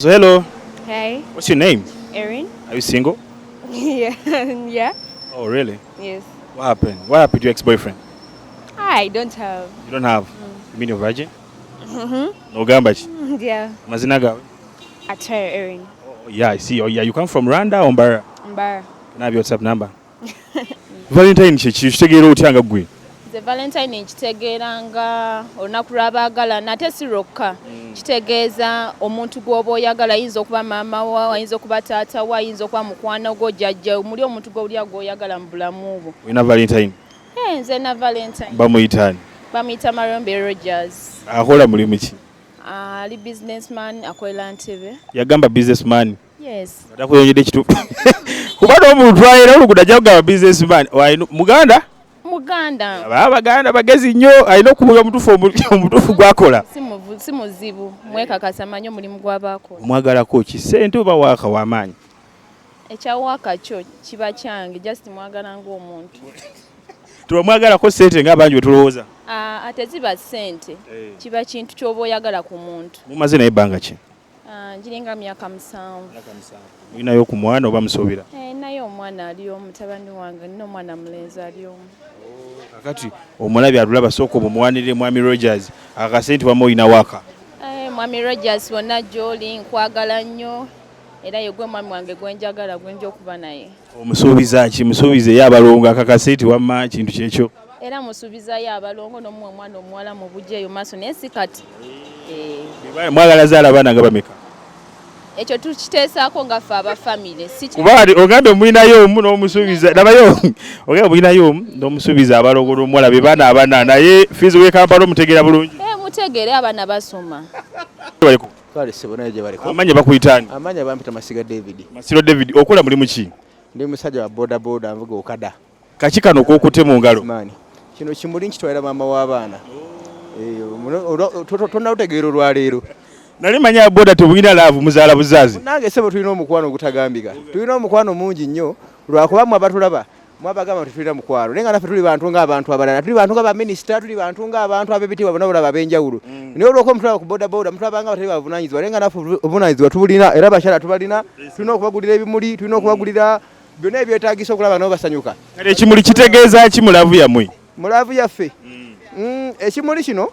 So hello, Hey, what's your name? Erin. Are you single? Yeah, yeah, Oh really? yes. What happened? What happened to your ex-boyfriend? I don't have. You don't have? You mean you're virgin? Mm-hmm. No gambachi. Yeah, Mazina gawe? I try Erin. Oh yeah, I see. Oh yeah, you come from Rwanda or Mbara? Mbar. Can I have your WhatsApp number? Valentine kitegeera otya nga gwe? The Valentine kitegeera nga olunaku lw'abaagala nate si lwokka. Kitegeeza omuntu gw'oba oyagala ayinza okuba maama wo, ayinza okuba taata wo, ayinza okuba mukwano gwo, jjajja muli omuntu gw'olya gw'oyagala mu bulamu bwo. Olina Valentine? Nze na Valentine. Bamuyita ani? Bamuyita Marombe Rogers. Akola mulimu ki? Ali businessman akolera Ntebe. Yagamba businessman. Yes. Atakuyonyedde ekituufu. Kuba n'omuntu ayera oluguudo ajja kugamba businessman. Muganda? Muganda. Abaganda bagezi nnyo alina okubuuza omutuufu gw'akola. Si muzibu mwekakasa manyi omulimu gw'abaakola. Omwagalako ki ssente oba waaka w'amaanyi? Ekyawaaka kyo kiba kyange just mwagala ng'omuntu. Tubamwagalako ssente ng'abangi bwe tulowooza. Ate ziba ssente kiba kintu ky'oba oyagala ku muntu. Mumaze naye ebbanga ki? Ngiringa myaka 7. Olinayo ku mwana oba musuubira? Naye omwana ali omu, mutabani wange nina omwana mulenzi ali omu. Kakati omulabye atulaba sooka omumuwanirire Mwami Rogers akakase nti wamma olina waaka. Mwami Rogers wonna gy'oli nkwagala nnyo era ye gwe mwami wange gwenjagala gwenja okuba naye. Omusuubiza ki? Musuubizeyo abalongo akakase nti wamma kintu kyekyo. Era musuubizayo abalongo n'omuwa omwana omuwala mu bujeeyo maaso naye si kati. Mwagala zaala abaana nga bameka? Ekyo tukiteesaako nga ffe abafamile. Kuba ogambye mulinayo omu n'omusuubiza labayo ogambye mulinayo omu n'omusuubiza abalongo n'omuwala be baana abana naye fiizi w'e Kampala omutegeera bulungi? Mutegeere abaana basoma. Kale sebona gye baliko. Amanya bakuyita ani? Amanya bampita Masiga David. Masiro David, okola mulimu ki? Ndi musajja wa boda boda nvuga okada. Kaki kano ok'okutte mu ngalo? Kino kimuli nkitwalira maama w'abaana. Tonna lutegeero olwaleero. Nali manya boda tebulina laavu muzaala buzaazi. Nange sebo tulina omukwano ogutagambika. Tulina omukwano mungi nnyo lwakuba abatulaba mwabagamba tulina mukwano. Naye nga naffe tuli bantu ng'abantu abalala. Tuli bantu ng'abaminisita, tuli bantu ng'abantu ab'ebitiibwa bonna bulaba ab'enjawulo. Naye olw'okuba mutulaba ku boda boda mutulabanga abatali bavunaanyizibwa. Naye nga naffe obuvunaanyizibwa tubulina era abakyala tubalina. Tulina okubagulira ebimuli, tulina okubagulira byonna ebyetaagisa okulaba nabo basanyuka. Kale ekimuli kitegeeza ki mu laavu yammwe? Mu laavu yaffe ekimuli kino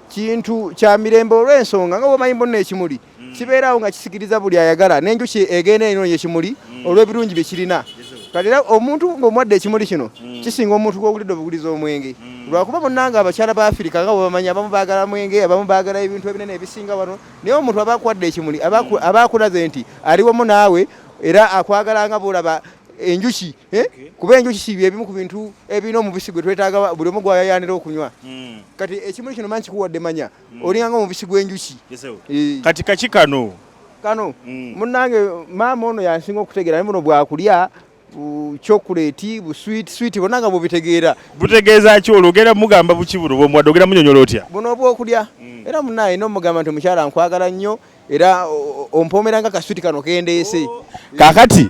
kintu kya mirembe olw'ensonga nga bw'omanyi bonna ekimuli kibeerawo nga kisikiriza buli ayagala n'enjuki egenda enoonye ekimuli olw'ebirungi bye kirina. Kati era omuntu ng'omuwadde ekimuli kino kisinga omuntu gw'ogulidde obuguliza omwenge lwakuba bonna nga abakyala ba Afirika nga bwebamanyi abamu baagala mwenge abamu baagala ebintu ebinene ebisinga wano naye omuntu aba akuwadde ekimuli aba akulaze nti ali wamu naawe era akwagala nga bw'olaba enjuki kuba enjuki si ebimu ku bintu ebirina omubisi gwe twetaaga buli omu gwayayaanira okunywa. Kati ekimuli kino manyi kikuwadde manya olinganga omubisi gw'enjuki. Kati kaki kano munnange maama ono yansinga okutegeera naye buno bwakulya chocolate buswiti bonna nga bubitegeera. Butegeeza ki olwogera mugamba buki buno bw'omuwadde ogera munyonyola otya? Buno obwokulya era munnaye n'omugamba nti omukyala nkwagala nnyo era ompoomera nga kaswiti kano kendeese. Kaakati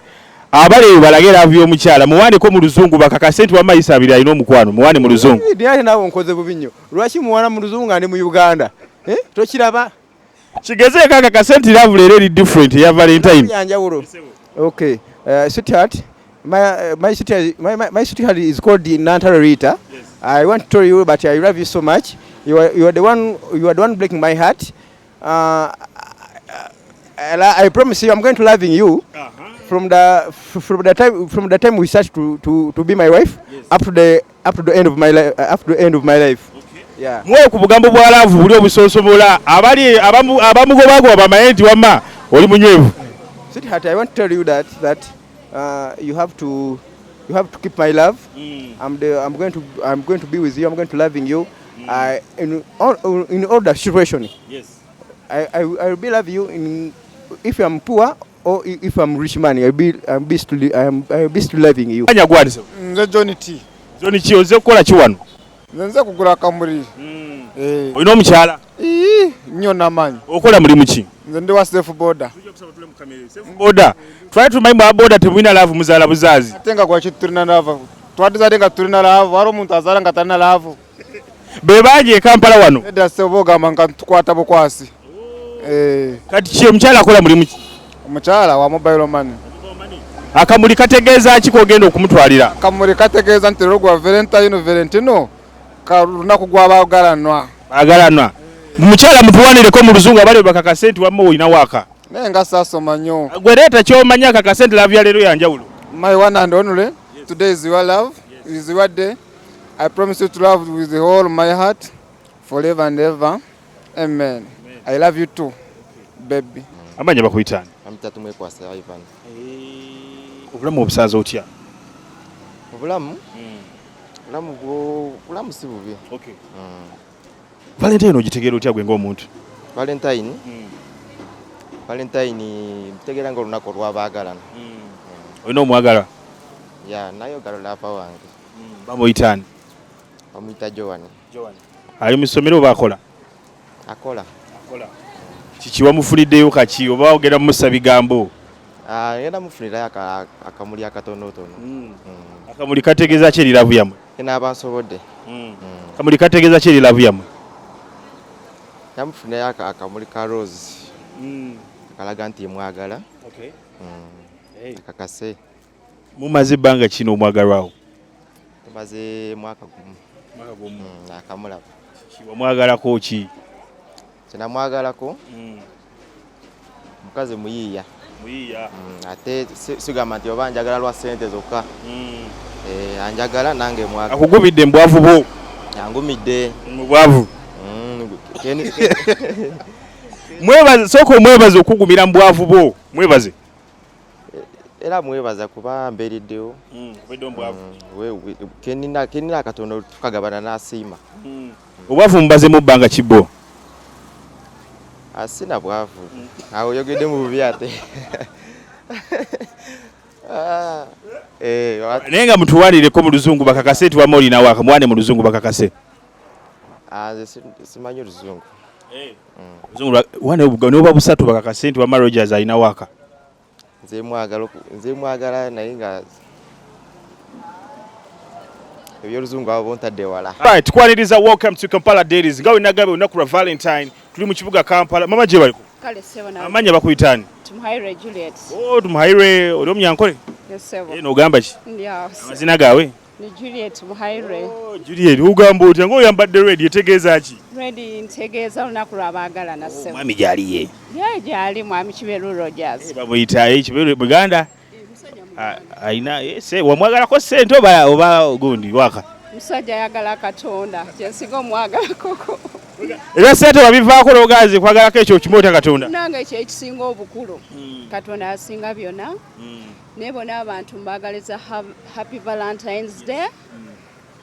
abaleeyo balage laavu y'omukyala muwaaneko mu Luzungu bakakase nti wamma ayisa abiri alina omukwano muwaane mu Luzungu. Ate naawe nkoze bubi nnyo lwaki muwaana mu Luzungu nga ndi mu Uganda tokiraba? Kigezeeko akakase nti laavu leero eri different eya Valentine. Yanjawulo. Okay. Sweetheart, my sweetheart is called Nantara Rita. Yes. I want to tell you, but I love you so much. You are the one breaking my heart. I promise you, I'm going to loving you from the time we start to be my wife. Yes. up to the end of my life. Okay. Yeah. Mwoyo ku bugambo bwa laavu buli obusoosobola abali abamugobagwa bamanye nti wamma oli munywevu. Sweetheart, I want to tell you that you have to keep my love. I'm going to be with you. I'm going to loving you. In all the situation. Yes. I will be love you if I'm poor or if I'm rich man. I'll be still loving you. Anya gwaniso. Nze John T. John T oze kukola ki wano? Nze kugula akamuli. Olina omukyala? Nnyo n'amaanyi. Okola mulimu ki? Nze ndi wa safe border. Boda. Try to mind boda tebulina laavu muzaala buzaazi. Ate nga gwaki tulina laavu. Twatuzadde nga tulina laavu wali omuntu azaala nga talina laavu. Be baje e Kampala wano. Edda sebo ogamba nga tukwata bukwasi. Kati ki omukyala akola mulimu ki? Omukyala wa mobile money. Akamuli kategeeza ki k'ogenda okumutwalira? Akamuli kategeeza nti lero gwa Valentine lunaku gw'abagalanwa. Bagalanwa. Mukyala mutuwanireko mu Luzungu abali bakakase nti wamma olina waaka. Naye nga saasoma nnyo. Gwe leeta ky'omanyi akakase nti laavu ya leero ya njawulo. My one and only, today is your love, is your day. I promise you to love with the whole my heart, forever and ever. Amen. I love you too, baby. Amanya bakuyitani? Amutatu mwekwasa Ivan. Obulamu obusanze otya? Obulamu si bubi. Okay. Valentine ogitegeera otya gwe ng'omuntu? Valentine mtegeera nga olunaku olw'abaagalana. Olina omwagala? Ya, nayogala laapa wange. Bamuyitani? Bamuyita Joan. Ali mu ssomero oba akola? Akola. Kiki wamufuliddeyo kaki oba ogenda mumussa bigambo? Ngenda mufunirayo akamuli akatonotono. Akamuli kategeeza ki eri laavu yammwe? Kenaaba nsobodde. Akamuli kategeeza ki eri laavu yammwe? Yamufunirayo akamuli ka rose. Kalaga nti yemwagala. Kakase. Mumaze ebbanga kino omwagalwawo? Tumaze mwaka gumu. Akamulaba. Wamwagalako ki? Kinamwagalako mukazi muyiiya. Ate sigamba nti oba njagala lwa ssente zokka. Anjagala nange mwagala. Akugumidde mbwavu bwo? Angumidde. Mubwavu. Mwebaze, sooka omwebaze okugumira mbwavu bwo. Mwebaze. Era mwebaza kuba mbeereddewo. Obedde mbwavu. Kenina akatono tukagabana n'asiima. Obwavu mubaze mu bbanga kibbo? Asina bwavu. Awo oyogedde mu bubi ate. Naye nga mutuwanireko mu Luzungu bakakase nti wamma olina waaka. Muwane mu Luzungu bakakase. Simanyi Luzungu. Luzungu n'oba busatu bakakase nti wamma Rogers alina waaka. Nze mwagala naye nga ebyoluzungu abo bontadde wala. Right, tukwaniriza welcome to Kampala Dailies. Nga wenagambye olunaku lwa Valentine tuli mu kibuga Kampala. Mama gye baliko? Kale sebo na. Amanya bakuyitani? Tumuhaire Juliet. Tumuhaire oli omunyankole? Yes sebo. N'ogamba ki? Ndio. Amazina gaawe? Ni Juliet Tumuhaire. Juliet, ugamba otya ng'oyambadde red etegeeza ki? Red ntegeeza olunaku lw'abaagalana sebo. Mwami gyaliye? Gyali mwami Kiberu Rogers. Bamuyita Kiberu Buganda? Ayina wamwagalako ssente oba gundi waka? Musajja ayagala Katonda, kyensinga omwagala koko. Era ssente wabivaako n'ogazi kwagalako ekyo kimota Katonda? Nange ekyo ekisinga obukulu. Katonda asinga byonna. Naye bonna abantu mbagaliza Happy Valentine's Day.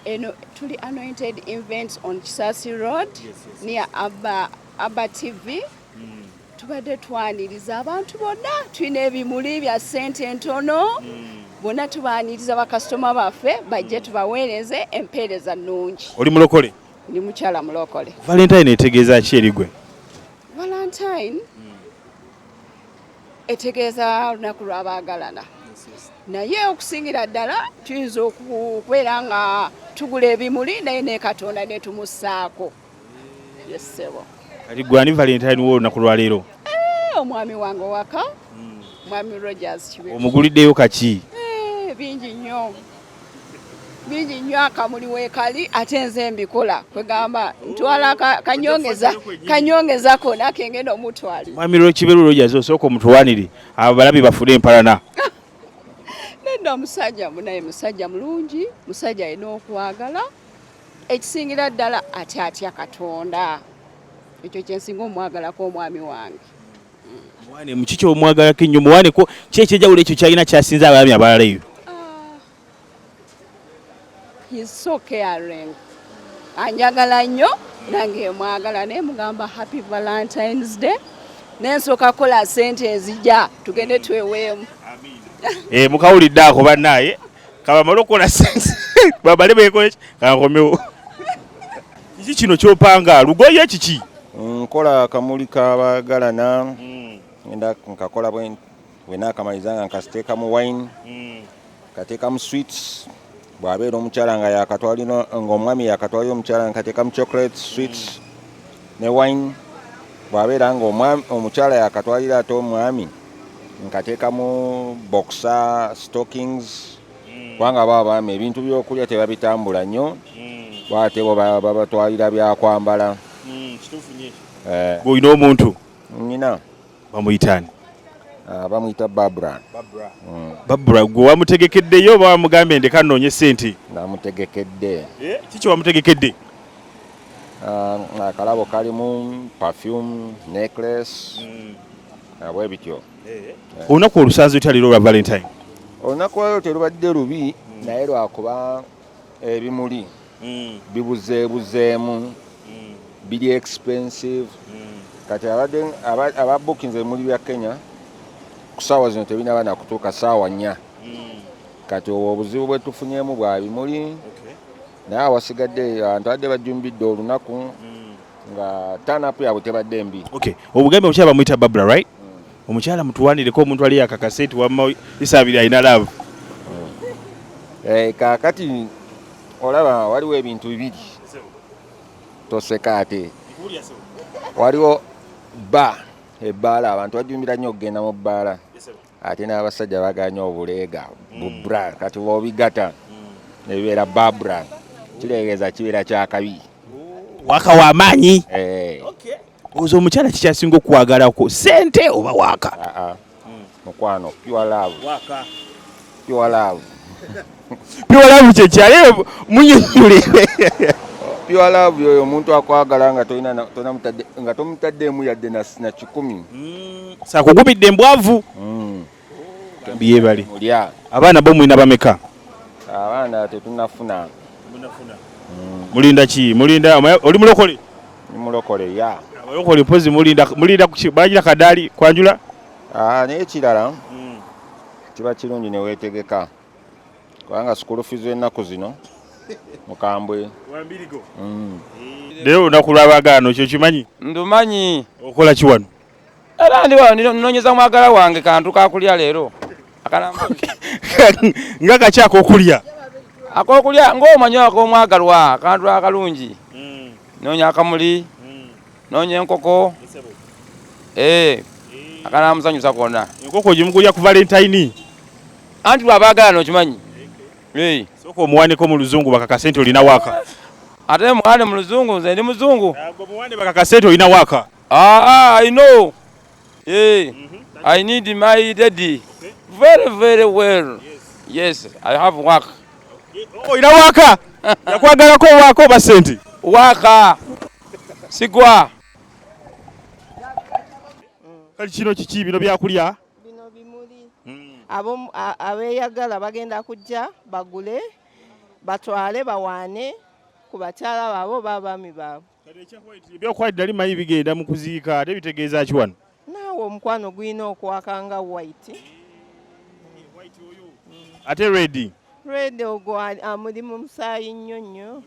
Eno tuli anointed events on Kisasi Road near Abba TV. Tubadde twaniriza abantu bonna, tulina ebimuli bya ssente entono. Bonna tubaaniriza bakasitoma baffe bajje tubaweereze empeereza nnungi. Oli mulokole? Ndi mukyala mulokole. Valentine etegeeza ki eri gwe? Valentine etegeeza olunaku lw'abaagalana. Naye okusingira ddala tuyinza okubeera nga tugula ebimuli naye ne Katonda ne tumussaako. Yes sebo. Kati gwe ani Valentine w'olunaku lwa leero? Omwami wange waka. Mwami Rogers Kiberu. Omuguliddeyo kaki? Bingi nnyo. Bingi nnyo akamuli weekali ate nze mbikola. Kwegamba ntwala kanyongezako nake ngenda omutwali. Mwami Kiberu Rogers osooka omutuwanire abo balabi bafune empalana. Nedda musajja munaye musajja mulungi, musajja alina okwagala. Ekisingira ddala ate atya Katonda. Ekyo kyensinga omwagalako omwami wange. Muwane mu kiki omwagalako ennyo muwaneko ki ekyejawulo ekyo kyalina kyasinza abaami abalalayo? He's so caring. Anjagala nnyo nange mwagala naye mugamba Happy Valentine's Day. Nensooka kola ssente ezijja tugende tweweemu. Mukawulidde ako bannaye kabamale okukola ssente babale beekole kankomewo. Kiki kino kyopanga lugoye kiki? Nkola akamuli k'abaagalana ngenda nkakola bwena akamaliza nga nkasiteekamu wine kateekamu sweets bw'abeera omukyala nga yakatwalira ng'omwami yakatwalira omukyala nkateekamu chocolate sweets ne wine bw'abeera nga omukyala yakatwalira ate omwami nkateekamu boxer stockings kubanga baabaami ebintu by'okulya tebabitambula nnyo bw'ate bo babatwalira byakwambala. Ng'olina omuntu nnyina bamuyitaani? Bamuyita Babra. Babra gwe wamutegekeddeyo oba wamugambye ndeka nnoonye ssente? Namutegekedde. Kiki wamutegekedde? Akalabo kalimu perfume, necklace, bwe bityo. Olunaku olusanze otya leero olwa Valentine? Olunaku olwo terubadde lubi naye lwakuba ebimuli bibuzeebuzeemu biri expensive. Kati aba bookings ebimuli bya Kenya ku ssaawa zino tebinaba na kutuuka ssaawa 4. Kati obuzibu bwe tufunyeemu bwa bimuli naye awasigadde abantu badde bajumbidde olunaku nga turn-up yaabwe tebadde mbi. Obugambe omukyala bamuyita Babra, right? Omukyala mutuwanireko omuntu ali akakaseti wamma isaabiri alina love. Kaakati olaba waliwo ebintu bibiri toseka ate. Waliwo ebbaala abantu bajumbira nnyo okugenda mu bbaala ate n'abasajja baganya obuleega bubra. Kati bw'obigata ne bibeera Babra kireegeeza kibeera kyakabi Waka w'amaanyi. Ozo omukyala kikyasinga okwagalako ssente oba waaka? Mukwano pure love. Pure love. Pure love kyekyaleero munyunyule. Pure love yoyo omuntu akwagala nga tomutaddeemu yadde na 10. Saakugumidde embwavu. Byebali. Abaana bo mulina bameka? Abaana tetunnafuna. Mulinda ki? Oli mulokole? Mulokole ya. Abalokole mpozi mulinda bagira kadaali kwanjula? Naye ekirala kiba kirungi ne weetegeka kubanga school fees ennaku zino mukambwe. Leero olunaku lw'abaagaano kyo kimanyi? Ndumanyi. Okola ki wano? Era ndi wano nnoonyeza mwagala wange kantu kakulya leero. Nga kakyako okulya? Akokulya ng'omanyi ak'omwagalwa akantu akalungi. Noonya akamuli, noonya enkoko. Akanaamusanyusa konna. Enkoko gye mugulya ku Valentine? Anti lw'abaagala n'okimanyi. Sooka omuwaneko mu luzungu bakakasente olina waaka. Ate muwane mu luzungu nze ndi muzungu. Muwane bakakasente olina waaka. I know. I need my daddy very very well. Yes, I have work. Olina waaka? Yakwagalako waaka oba ssente? Waaka. Sigwa. Kali kino kiki bino byakulya? Bino bimuli. Abeeyagala bagenda kujja bagule batwale bawaane ku bakyala baabo b'abaami baabwe. Ebyokwali ddali manyi bigenda mu kuziika ate bitegeeza ki wano? Naawe omukwano gulina okwaka nga white. Ate red? Red ogwo amuli mu musaayi nnyo nnyo.